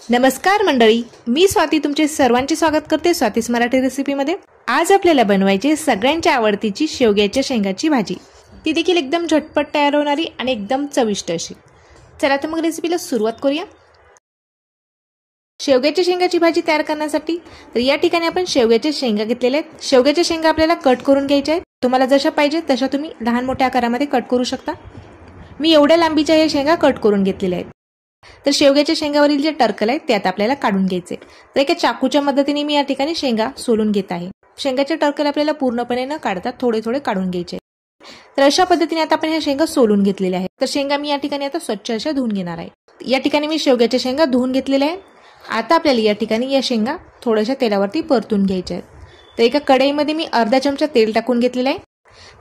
नमस्कार मंडळी, मी स्वाती तुमचे सर्वांचे स्वागत करते स्वातीस मराठी रेसिपीमध्ये। आज आपल्याला बनवायची सगळ्यांच्या आवडतीची शेवग्याच्या शेंगाची भाजी, ती देखील एकदम झटपट तयार होणारी आणि एकदम चविष्ट अशी। चला तर मग रेसिपीला सुरुवात करूया। शेवग्याच्या शेंगाची भाजी तयार करण्यासाठी या ठिकाणी आपण शेवग्याच्या शेंगा घेतलेल्या आहेत। शेवग्याच्या शेंगा आपल्याला कट करून घ्यायच्या आहेत। तुम्हाला जशा पाहिजे तशा तुम्ही लहान मोठ्या आकारामध्ये कट करू शकता। मी एवढ्या लांबीच्या या शेंगा कट करून घेतलेल्या आहेत। तर शेवग्याच्या शेंगावरील जे टर्कल आहे ते आता आपल्याला काढून घ्यायचे। तर एका चाकूच्या मदतीने मी या ठिकाणी शेंगा सोलून घेत आहे। शेंगाचे टर्कल आपल्याला पूर्णपणे न काढता थोडे थोडे काढून घ्यायचे। तर अशा पद्धतीने आता आपण ह्या शेंगा सोलून घेतलेल्या आहेत। तर शेंगा मी या ठिकाणी आता स्वच्छ अशा धुवून घेणार आहे। या ठिकाणी मी शेवग्याच्या शेंगा धुवून घेतलेल्या आहेत। आता आपल्याला या ठिकाणी या शेंगा थोड्याशा तेलावरती परतून घ्यायच्या आहेत। तर एका कढईमध्ये मी अर्धा चमचा तेल टाकून घेतलेलं आहे।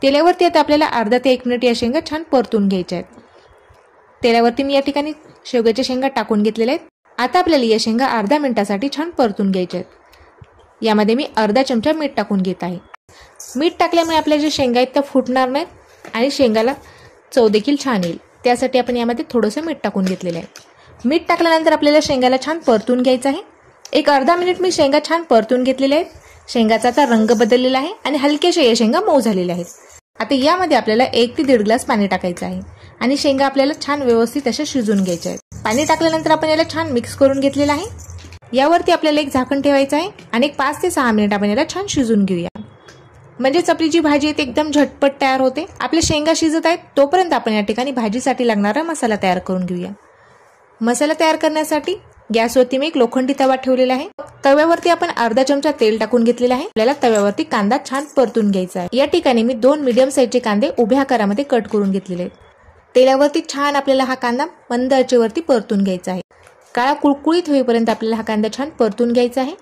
तेलावरती आता आपल्याला अर्धा ते 1 मिनिट या शेंगा छान परतून घ्यायच्या आहेत। तेलावरती मी या ठिकाणी शेवग्याच्या शेंगा टाकून घेतलेल्या आहेत। आता आपल्याला या शेंगा अर्धा मिनिटासाठी छान परतून घ्यायच्या आहेत। यामध्ये मी अर्धा चमचा मीठ टाकून घेत आहे। मीठ टाकल्यामुळे आपल्या जे शेंगा आहेत त्या फुटणार नाहीत आणि शेंगाला चव देखील छान येईल, त्यासाठी आपण यामध्ये थोडंसं मीठ टाकून घेतलेलं आहे। मीठ टाकल्यानंतर आपल्याला शेंगाला छान परतून घ्यायचं आहे। एक अर्धा मिनिट मी शेंगा छान परतून घेतलेल्या आहेत। शेंगाचा आता रंग बदललेला आहे आणि हलकेशा या शेंगा मऊ झालेल्या आहेत। आता यामध्ये आपल्याला 1 ते 1.5 ग्लास पाणी टाकायचं आहे आणि शेंगा आपल्याला छान व्यवस्थित अशा शिजून घ्यायच्या आहेत। पाणी टाकल्यानंतर आपण याला छान मिक्स करून घेतलेलं आहे। यावरती आपल्याला एक झाकण ठेवायचं आहे आणि 5 ते 6 मिनिट आपण याला छान शिजून घेऊया। म्हणजेच आपली जी भाजी आहे ती एकदम झटपट तयार होते। आपल्या शेंगा शिजत आहेत तोपर्यंत आपण या ठिकाणी भाजीसाठी लागणारा मसाला तयार करून घेऊया। मसाला तयार करण्यासाठी गॅसवरती मी एक लोखंडी तवा ठेवलेला आहे। तव्यावरती आपण अर्धा चमचा तेल टाकून घेतलेला आहे। आपल्याला तव्यावरती कांदा छान परतून घ्यायचा आहे। या ठिकाणी मी 2 मीडियम साईजचे कांदे उभ्या आकारामध्ये कट करून घेतलेले आहेत। तेलावरती छान आपल्याला हा कांदा मंद आचेवरती परतून घ्यायचा आहे। काळा कुळकुळीत होईपर्यंत आपल्याला हा कांदा छान परतून घ्यायचा आहे।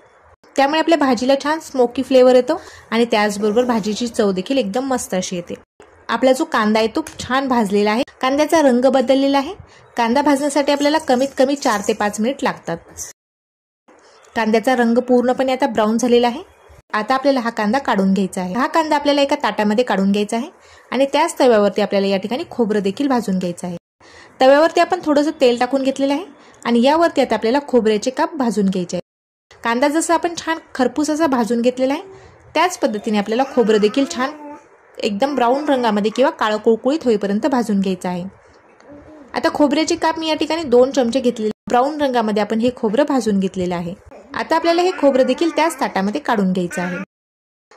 त्यामुळे आपल्या भाजीला छान स्मोकी फ्लेवर येतो आणि त्याचबरोबर भाजीची चव देखील एकदम मस्त अशी येते। आपला जो कांदा आहे तो छान भाजलेला आहे। कांद्याचा रंग बदललेला आहे। कांदा भाजण्यासाठी आपल्याला कमीत कमी 4 ते 5 मिनिट लागतात। कांद्याचा रंग पूर्णपणे आता ब्राऊन झालेला आहे। आता आपल्याला हा कांदा काढून घ्यायचा आहे। हा कांदा आपल्याला एका ताटामध्ये काढून घ्यायचा आहे आणि त्याच तव्यावरती आपल्याला या ठिकाणी खोबरं देखील भाजून घ्यायचं आहे। तव्यावरती आपण थोडंसं तेल टाकून घेतलेलं आहे आणि यावरती आता आपल्याला खोबऱ्याचे काप भाजून घ्यायचे आहे। कांदा जसा आपण छान खरपूस असा भाजून घेतलेला आहे त्याच पद्धतीने आपल्याला खोबरं देखील छान एकदम ब्राऊन रंगामध्ये किंवा काळं कुळकुळीत होईपर्यंत भाजून घ्यायचं आहे। आता खोबऱ्याचे काप मी या ठिकाणी 2 चमचे घेतलेले, ब्राऊन रंगामध्ये आपण हे खोबरं भाजून घेतलेलं आहे। आता आपल्याला हे खोबरं देखील त्याच ताटामध्ये काढून घ्यायचं आहे।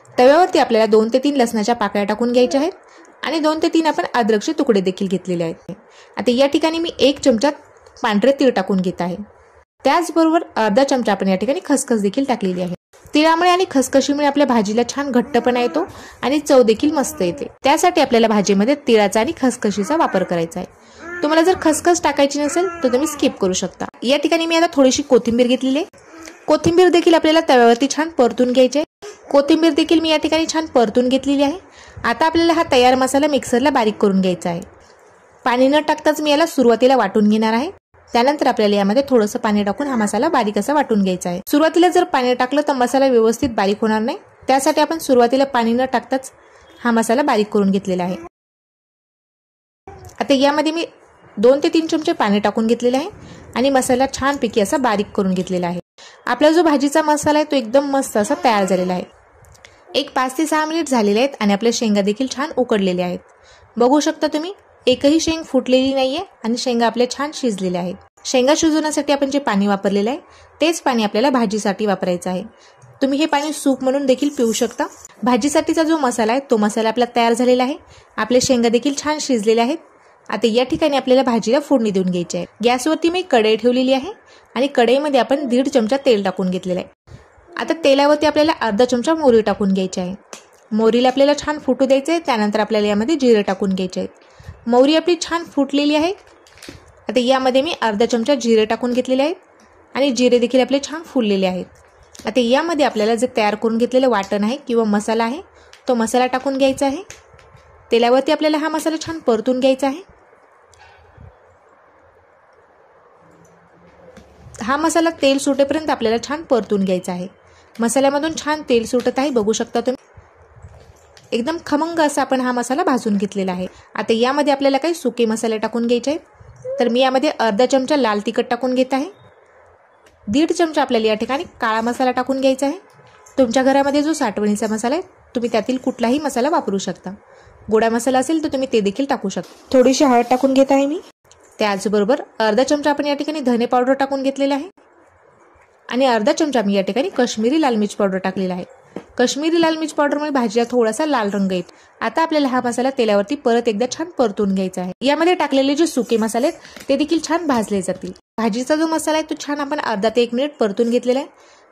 तव्यावरती आपल्याला 2 ते 3 लसणाच्या पाकळ्या टाकून घ्यायच्या आहेत आणि 2 ते 3 आपण अद्रकचे तुकडे देखील घेतलेले आहेत। आता या ठिकाणी मी 1 चमचा पांढरे तीळ टाकून घेत आहे। त्याचबरोबर अर्धा चमचा आपण या ठिकाणी खसखस देखील टाकलेली आहे। तिळामुळे आणि खसखशीमुळे आपल्या भाजीला छान घट्टपणा येतो आणि चव देखील मस्त येते। त्यासाठी आपल्याला भाजीमध्ये तिळाचा आणि खसखशीचा वापर करायचा आहे। तुम्हाला जर खसखस टाकायची नसेल तर तुम्ही स्किप करू शकता। या ठिकाणी मी आता थोडीशी कोथिंबीर घेतलेली आहे। कोथिंबीर देखील आपल्याला तव्यावरती छान परतून घ्यायची आहे। कोथिंबीर देखील मी या ठिकाणी छान परतून घेतलेली आहे। आता आपल्याला हा तयार मसाला मिक्सरला बारीक करून घ्यायचा आहे। पाणी न टाकताच मी याला सुरुवातीला वाटून घेणार आहे। त्यानंतर आपल्याला यामध्ये थोडंसं पाणी टाकून हा मसाला बारीक असा वाटून घ्यायचा आहे। सुरुवातीला जर पाणी टाकलं तर मसाला व्यवस्थित बारीक होणार नाही, त्यासाठी आपण सुरुवातीला पाणी न टाकताच हा मसाला बारीक करून घेतलेला आहे। आता यामध्ये मी 2 ते 3 चमचे पाणी टाकून घेतलेले आहे आणि मसाला छानपैकी असा बारीक करून घेतलेला आहे। आपला जो भाजीचा मसाला आहे तो एकदम मस्त असा तयार झालेला आहे। एक 5 ते 6 मिनिट झालेले आहेत आणि आपल्या शेंगा देखील छान उकडलेल्या आहेत। बघू शकता तुम्ही, एकही शेंग फुटलेली नाहीये आणि शेंगा आपल्या छान शिजलेल्या आहेत। शेंगा शिजवण्यासाठी आपण जे पाणी वापरलेलं आहे तेच पाणी आपल्याला भाजीसाठी वापरायचं आहे। तुम्ही हे पाणी सूप म्हणून देखील पिऊ शकता। भाजीसाठीचा जो मसाला आहे तो मसाला आपला तयार झालेला आहे। आपले शेंगा देखील छान शिजलेले आहेत। आता या ठिकाणी आपल्याला भाजीला फोडणी देऊन घ्यायची आहे। गॅसवरती मी कढई ठेवलेली आहे आणि कढईमध्ये आपण 1.5 चमचा तेल टाकून घेतलेलं आहे। आता तेलावरती आपल्याला अर्धा चमचा मोहरी टाकून घ्यायची आहे। मोहरीला आपल्याला छान फुटू द्यायचे आहे। त्यानंतर आपल्याला यामध्ये जिरे टाकून घ्यायचे आहेत। मोहरी आपली छान फुटलेली आहे। आता यामध्ये मी अर्धा चमचा जिरे टाकून घेतलेले आहेत आणि जिरे देखील आपले छान फुललेले आहेत। आता यामध्ये आपल्याला जे तयार करून घेतलेलं वाटण आहे किंवा मसाला आहे तो मसाला टाकून घ्यायचा आहे। तेलावरती आपल्याला हा मसाला छान परतून घ्यायचा आहे। हा मसाला तेल सुटेपर्यंत आपल्याला छान परतून घ्यायचा आहे। मसाल्यामधून छान तेल सुटत आहे, बघू शकता तुम्ही। एकदम खमंग असा आपण हा मसाला भाजून घेतलेला आहे। आता यामध्ये आपल्याला काही सुके मसाले टाकून घ्यायचे आहेत। तर मी यामध्ये अर्धा चमचा लाल तिखट टाकून घेत आहे। 1.5 चमचा आपल्याला या ठिकाणी काळा मसाला टाकून घ्यायचा आहे. तुमच्या घरामध्ये जो साठवणीचा मसाला आहे तुम्ही त्यातील कुठलाही मसाला वापरू शकता. गोडा मसाला असेल तर तुम्ही ते देखील टाकू शकता. थोडीशी हळद टाकून घेत आहे मी. त्याचबरोबर अर्धा चमचा आपण या ठिकाणी धने पावडर टाकून घेतलेला आहे आणि अर्धा चमचा मी या ठिकाणी काश्मीरी लाल मिर्च पावडर टाकलेला आहे. काश्मीरी लाल मिर्च पावडरमुळे भाजीला थोडासा लाल रंग येतो. आता आपल्याला हा मसाला तेलावरती परत एकदा छान परतून घ्यायचा आहे. यामध्ये टाकलेले जे सुके मसाले आहेत ते देखील छान भाजले जातील. भाजीचा जो मसाला आहे तो छान आपण अर्धा ते 1 मिनिट परतून घेतलेला आहे.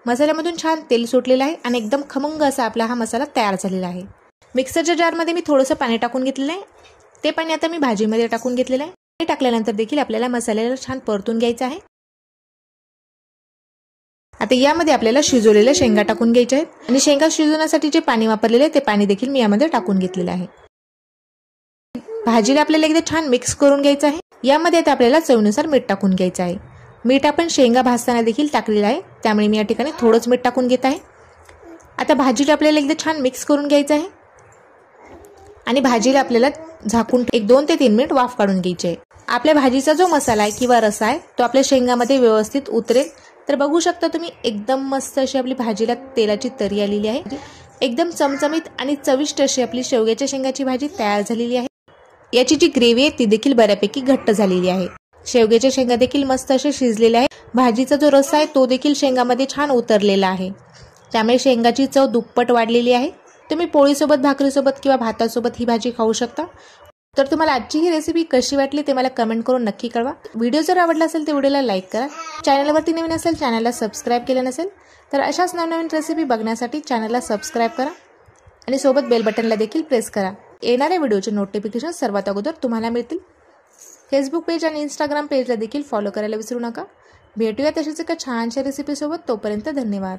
मसाल्यामधून छान तेल सुटलेलं आहे आणि एकदम खमंग असा आपला हा मसाला तयार झालेला आहे. मिक्सरच्या जारमध्ये मी थोडंसं पाणी टाकून घेतलेलं आहे. ते पाणी आता मी भाजीमध्ये टाकून घेतलेलं आहे. ते टाकल्यानंतर देखील आपल्याला मसाल्याला छान परतून घ्यायचं आहे. आता यामध्ये आपल्याला शिजवलेल्या शेंगा टाकून घ्यायच्या आहेत आणि शेंगा शिजवण्यासाठी जे पाणी वापरलेले आहे ते पाणी देखील मी यामध्ये टाकून घेतलेलं आहे. भाजीला आपल्याला एकदा छान मिक्स करून घ्यायचं आहे. यामध्ये आता आपल्याला चवीनुसार मीठ टाकून घ्यायचं आहे. मीठ आपण शेंगा भाजताना देखील टाकलेलं आहे, त्यामुळे मी या ठिकाणी थोडंच मीठ टाकून घेत आहे. आता भाजीला आपल्याला एकदा छान मिक्स करून घ्यायचं आहे आणि भाजीला आपल्याला झाकून 2 ते 3 मिनिट वाफ काढून घ्यायची आहे. आपल्या भाजीचा जो मसाला आहे किंवा रसा आहे तो आपल्या शेंगामध्ये व्यवस्थित उतरेल. तर बघू शकता तुम्ही एकदम मस्त अशी आपली भाजीला तेलाची तरी आलेली आहे. एकदम चमचमीत आणि चविष्ट अशी आपली शेवग्याच्या शेंगाची भाजी तयार झालेली आहे. याची जी ग्रेव्ही आहे ती देखील बऱ्यापैकी घट्ट झालेली आहे. शेवग्याच्या शेंगा देखील मस्त असे शिजलेले आहे. भाजीचा जो रस्सा आहे तो देखील शेंगामध्ये छान उतरलेला आहे, त्यामुळे शेंगाची चव दुप्पट वाढलेली आहे. तुम्ही पोळीसोबत, भाकरीसोबत किंवा भातासोबत ही भाजी खाऊ शकता. तर तुम्हाला आजची ही रेसिपी कशी वाटली ते मला कमेंट करून नक्की कळवा. व्हिडिओ जर आवडला असेल तर व्हिडिओला लाईक करा. चॅनलवरती नवीन असेल, चॅनलला सबस्क्राईब केलं नसेल तर अशाच नवनवीन रेसिपी बघण्यासाठी चॅनलला सबस्क्राईब करा आणि सोबत बेल बटनला देखील प्रेस करा. येणाऱ्या व्हिडिओचे नोटिफिकेशन सर्वात अगोदर तुम्हाला मिळतील. फेसबुक पेज आणि इंस्टाग्राम पेजला देखील फॉलो करायला विसरू नका. भेटूया तशीच एका छानशा रेसिपीसोबत. तोपर्यंत धन्यवाद.